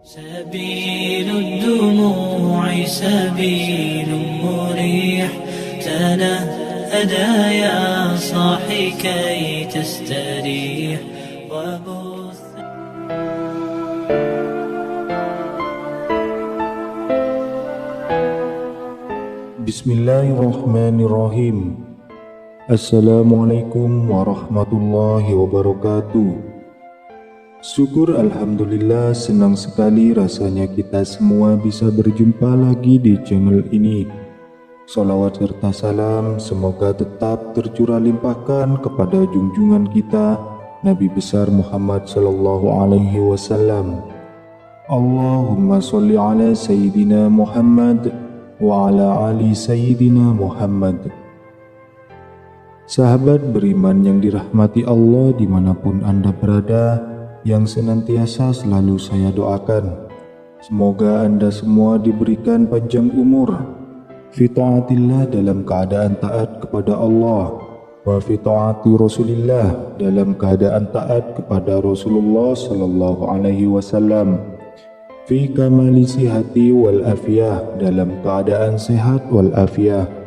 سبيل الدموع سبيل مريح تنهدى يا صاحي كي تستريح وبث Bismillahirrahmanirrahim. Assalamualaikum warahmatullahi wabarakatuh. Syukur alhamdulillah, senang sekali rasanya kita semua bisa berjumpa lagi di channel ini. Salawat serta salam semoga tetap tercurah limpahkan kepada junjungan kita Nabi besar Muhammad sallallahu alaihi wasallam. Allahumma sholli ala sayyidina Muhammad wa ala ali sayyidina Muhammad. Sahabat beriman yang dirahmati Allah dimanapun Anda berada, yang senantiasa selalu saya doakan, semoga Anda semua diberikan panjang umur, fi ta'atillah dalam keadaan taat kepada Allah, wa fi ta'ati Rasulillah dalam keadaan taat kepada Rasulullah sallallahu alaihi wasallam, fi kamali sihati wal afiyah dalam keadaan sehat wal afiyah,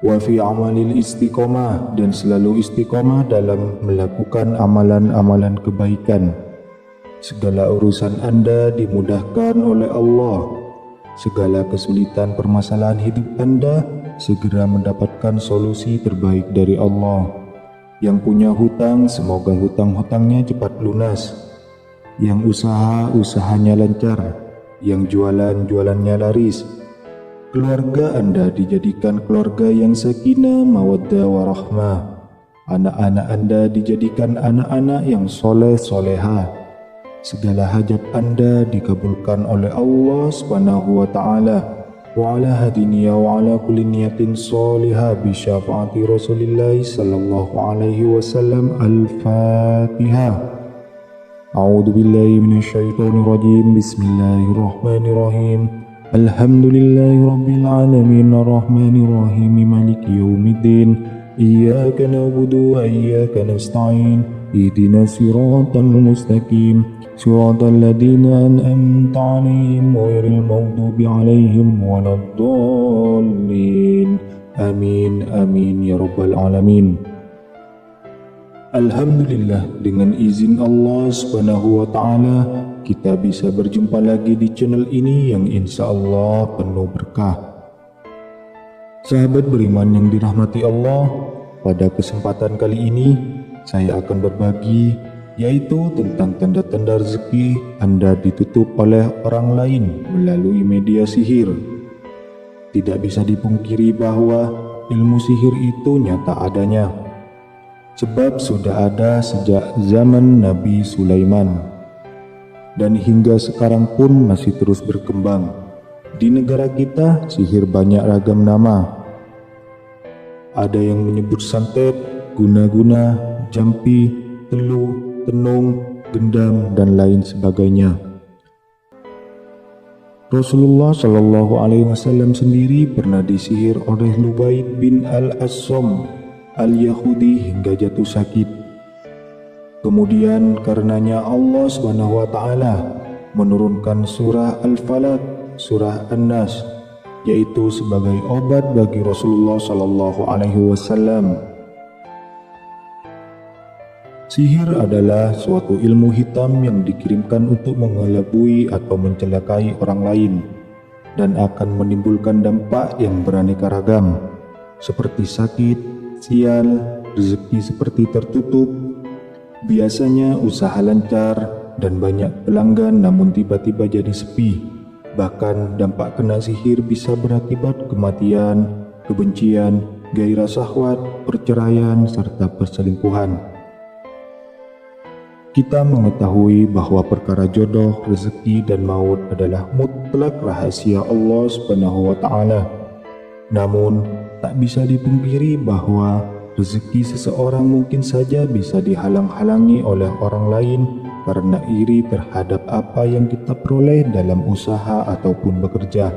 wa fi amalil istiqomah dan selalu istiqomah dalam melakukan amalan-amalan kebaikan. Segala urusan Anda dimudahkan oleh Allah. Segala kesulitan permasalahan hidup Anda segera mendapatkan solusi terbaik dari Allah. Yang punya hutang semoga hutang-hutangnya cepat lunas. Yang usaha usahanya lancar. Yang jualan jualannya laris. Keluarga Anda dijadikan keluarga yang sakinah, mawaddah, warahmah. Anak-anak Anda dijadikan anak-anak yang soleh, soleha. Segala hajat Anda dikabulkan oleh Allah Subhanahu wa ta'ala. Wa ala hadiniya wa ala kulli niyatin solihah bi syafaati Rasulillah sallallahu alaihi wasallam. Al-Fatihah. A'udzu billahi minasyaitonir rajim. Bismillahirrahmanirrahim. Alhamdulillahi rabbil alamin arrahmanir rahim maliki yaumiddin iyyaka na'budu wa iyyaka nasta'in ihdinas siratal mustaqim siratal ladzina an'amta 'alaihim ghairil maghdubi 'alaihim waladdallin. Amin amin ya rabbal alamin. Alhamdulillah, dengan izin Allah Subhanahu wa ta'ala kita bisa berjumpa lagi di channel ini yang insya Allah penuh berkah. Sahabat beriman yang dirahmati Allah, pada kesempatan kali ini saya akan berbagi yaitu tentang tanda-tanda rezeki Anda ditutup oleh orang lain melalui media sihir. Tidak bisa dipungkiri bahwa ilmu sihir itu nyata adanya. Sebab sudah ada sejak zaman Nabi Sulaiman dan hingga sekarang pun masih terus berkembang. Di negara kita sihir banyak ragam nama. Ada yang menyebut santet, guna-guna, jampi, telu, tenung, gendam dan lain sebagainya. Rasulullah Shallallahu Alaihi Wasallam sendiri pernah disihir oleh Lubaid bin Al-Assom Al-Yahudi hingga jatuh sakit. Kemudian karenanya Allah Subhanahu wa ta'ala menurunkan surah Al-Falaq, surah An-Nas, yaitu sebagai obat bagi Rasulullah sallallahu alaihi wasallam. Sihir adalah suatu ilmu hitam yang dikirimkan untuk mengelabui atau mencelakai orang lain dan akan menimbulkan dampak yang beraneka ragam seperti sakit, sial, rezeki seperti tertutup. Biasanya usaha lancar dan banyak pelanggan namun tiba-tiba jadi sepi. Bahkan dampak kena sihir bisa berakibat kematian, kebencian, gairah syahwat, perceraian, serta perselingkuhan. Kita mengetahui bahwa perkara jodoh, rezeki, dan maut adalah mutlak rahasia Allah Subhanahu wa ta'ala. Namun, tak bisa dipungkiri bahwa rezeki seseorang mungkin saja bisa dihalang-halangi oleh orang lain karena iri terhadap apa yang kita peroleh dalam usaha ataupun bekerja,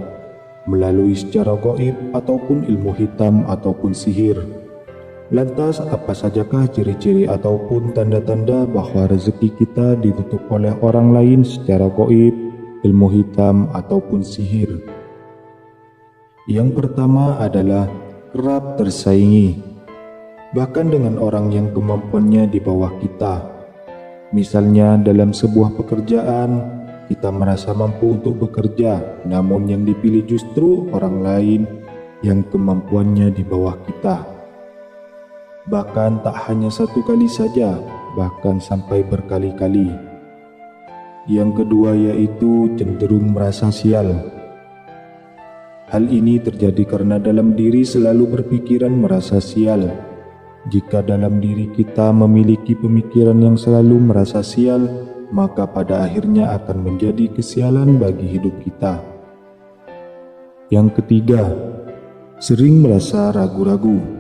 melalui secara gaib ataupun ilmu hitam ataupun sihir. Lantas apa sajakah ciri-ciri ataupun tanda-tanda bahwa rezeki kita ditutup oleh orang lain secara gaib ilmu hitam ataupun sihir. Yang pertama adalah kerap tersaingi, bahkan dengan orang yang kemampuannya di bawah kita. Misalnya dalam sebuah pekerjaan, kita merasa mampu untuk bekerja, namun yang dipilih justru orang lain yang kemampuannya di bawah kita. Bahkan tak hanya satu kali saja, bahkan sampai berkali-kali. Yang kedua yaitu cenderung merasa sial. Hal ini terjadi karena dalam diri selalu berpikiran merasa sial. Jika dalam diri kita memiliki pemikiran yang selalu merasa sial, maka pada akhirnya akan menjadi kesialan bagi hidup kita. Yang ketiga, sering merasa ragu-ragu.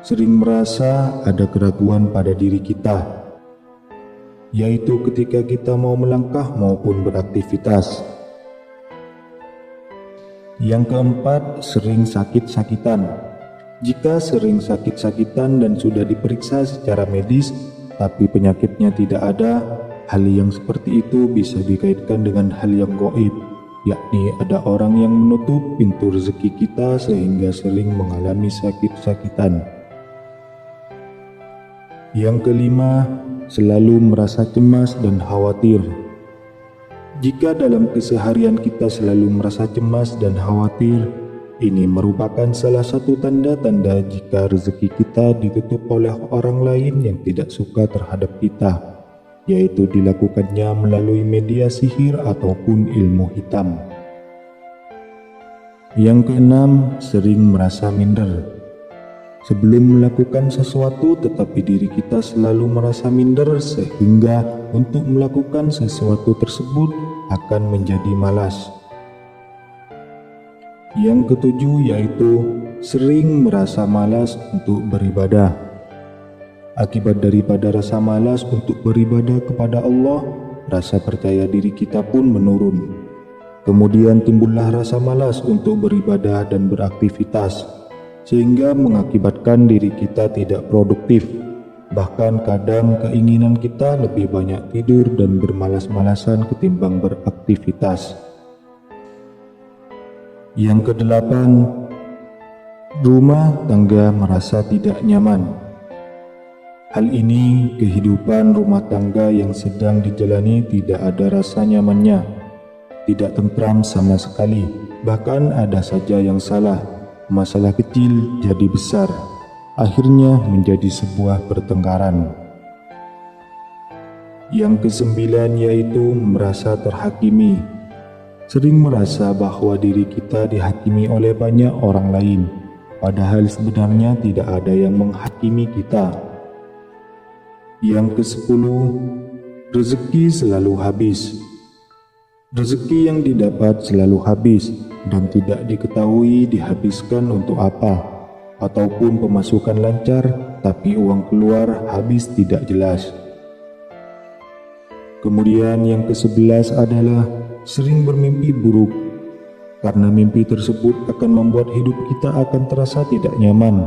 Sering merasa ada keraguan pada diri kita, yaitu ketika kita mau melangkah maupun beraktivitas. Yang keempat, sering sakit-sakitan. Jika sering sakit-sakitan dan sudah diperiksa secara medis, tapi penyakitnya tidak ada, hal yang seperti itu bisa dikaitkan dengan hal yang gaib, yakni ada orang yang menutup pintu rezeki kita sehingga sering mengalami sakit-sakitan. Yang kelima, selalu merasa cemas dan khawatir. Jika dalam keseharian kita selalu merasa cemas dan khawatir, ini merupakan salah satu tanda-tanda jika rezeki kita ditutup oleh orang lain yang tidak suka terhadap kita, yaitu dilakukannya melalui media sihir ataupun ilmu hitam. Yang keenam, sering merasa minder. Sebelum melakukan sesuatu tetapi diri kita selalu merasa minder sehingga untuk melakukan sesuatu tersebut akan menjadi malas. Yang ketujuh yaitu sering merasa malas untuk beribadah. Akibat daripada rasa malas untuk beribadah kepada Allah, rasa percaya diri kita pun menurun. Kemudian timbullah rasa malas untuk beribadah dan beraktivitas, sehingga mengakibatkan diri kita tidak produktif. Bahkan kadang keinginan kita lebih banyak tidur dan bermalas-malasan ketimbang beraktivitas. Yang kedelapan, rumah tangga merasa tidak nyaman. Hal ini kehidupan rumah tangga yang sedang dijalani tidak ada rasa nyamannya, tidak tentram sama sekali, bahkan ada saja yang salah. Masalah kecil jadi besar, akhirnya menjadi sebuah pertengkaran. Yang kesembilan yaitu merasa terhakimi. Sering merasa bahwa diri kita dihakimi oleh banyak orang lain, padahal sebenarnya tidak ada yang menghakimi kita. Yang ke-10, rezeki selalu habis. Rezeki yang didapat selalu habis dan tidak diketahui dihabiskan untuk apa, ataupun pemasukan lancar tapi uang keluar habis tidak jelas. Kemudian yang ke-11 adalah sering bermimpi buruk, karena mimpi tersebut akan membuat hidup kita akan terasa tidak nyaman.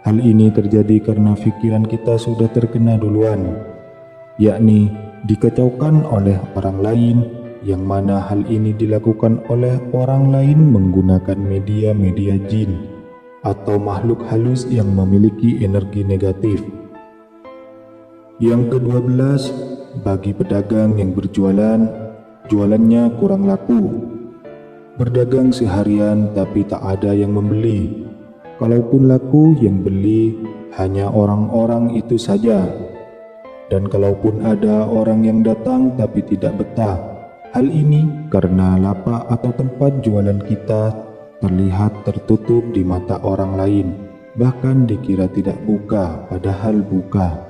Hal ini terjadi karena pikiran kita sudah terkena duluan, yakni dikacaukan oleh orang lain, yang mana hal ini dilakukan oleh orang lain menggunakan media-media jin atau makhluk halus yang memiliki energi negatif. Yang ke-12, bagi pedagang yang berjualan, jualannya kurang laku. Berdagang seharian tapi tak ada yang membeli. Kalaupun laku, yang beli hanya orang-orang itu saja. Dan kalaupun ada orang yang datang tapi tidak betah. Hal ini karena lapak atau tempat jualan kita terlihat tertutup di mata orang lain, bahkan dikira tidak buka padahal buka.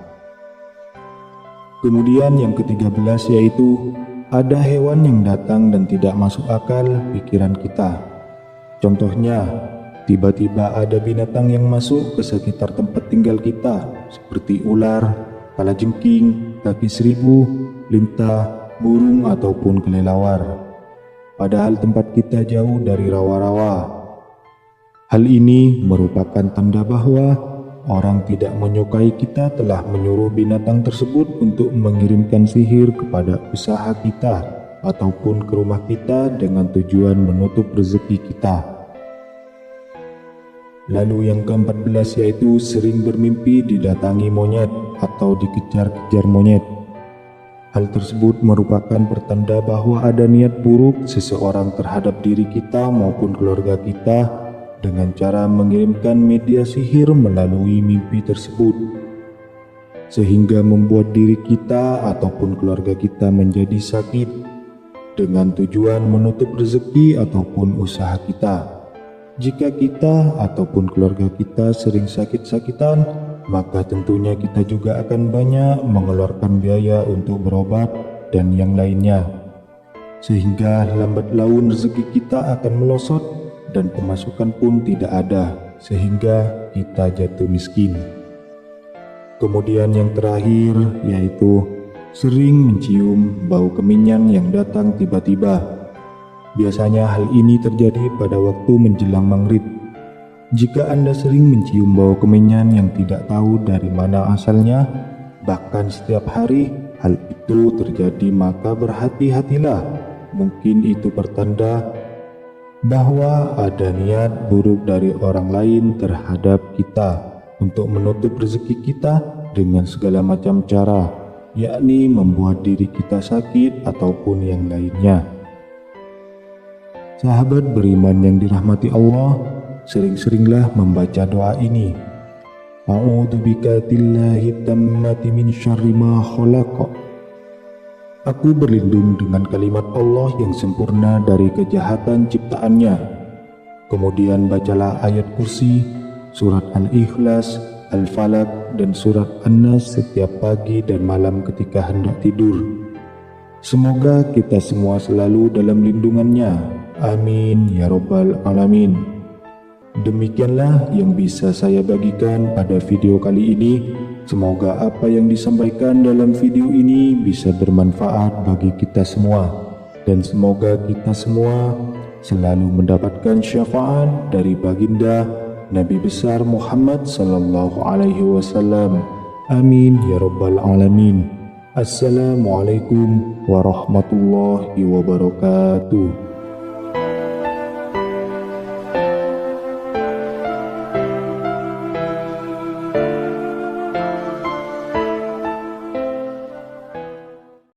Kemudian yang ke-13 yaitu ada hewan yang datang dan tidak masuk akal pikiran kita. Contohnya, tiba-tiba ada binatang yang masuk ke sekitar tempat tinggal kita, seperti ular, kalajengking, kaki seribu, lintah, burung ataupun kelelawar. Padahal tempat kita jauh dari rawa-rawa. Hal ini merupakan tanda bahwa orang tidak menyukai kita telah menyuruh binatang tersebut untuk mengirimkan sihir kepada usaha kita ataupun ke rumah kita dengan tujuan menutup rezeki kita. Lalu yang ke-14 yaitu sering bermimpi didatangi monyet atau dikejar-kejar monyet. Hal tersebut merupakan pertanda bahwa ada niat buruk seseorang terhadap diri kita maupun keluarga kita dengan cara mengirimkan media sihir melalui mimpi tersebut, sehingga membuat diri kita ataupun keluarga kita menjadi sakit dengan tujuan menutup rezeki ataupun usaha kita. Jika kita ataupun keluarga kita sering sakit-sakitan, maka tentunya kita juga akan banyak mengeluarkan biaya untuk berobat dan yang lainnya, sehingga lambat laun rezeki kita akan melosot dan pemasukan pun tidak ada, sehingga kita jatuh miskin. Kemudian yang terakhir yaitu sering mencium bau kemenyan yang datang tiba-tiba. Biasanya hal ini terjadi pada waktu menjelang maghrib. Jika Anda sering mencium bau kemenyan yang tidak tahu dari mana asalnya, bahkan setiap hari hal itu terjadi, maka berhati-hatilah. Mungkin itu pertanda bahwa ada niat buruk dari orang lain terhadap kita untuk menutup rezeki kita dengan segala macam cara, yakni membuat diri kita sakit ataupun yang lainnya. Sahabat beriman yang dirahmati Allah, sering-seringlah membaca doa ini. A'udzu bikatillahi tammati min syarri ma khalaq. Aku berlindung dengan kalimat Allah yang sempurna dari kejahatan ciptaannya. Kemudian bacalah ayat kursi, surat Al-Ikhlas, Al-Falaq, dan surat An-Nas setiap pagi dan malam ketika hendak tidur. Semoga kita semua selalu dalam lindungannya. Amin ya Rabbal Alamin. Demikianlah yang bisa saya bagikan pada video kali ini. Semoga apa yang disampaikan dalam video ini bisa bermanfaat bagi kita semua, dan semoga kita semua selalu mendapatkan syafaat dari baginda Nabi besar Muhammad sallallahu alaihi wasallam. Amin ya Rabbal Alamin. Assalamualaikum warahmatullahi wabarakatuh.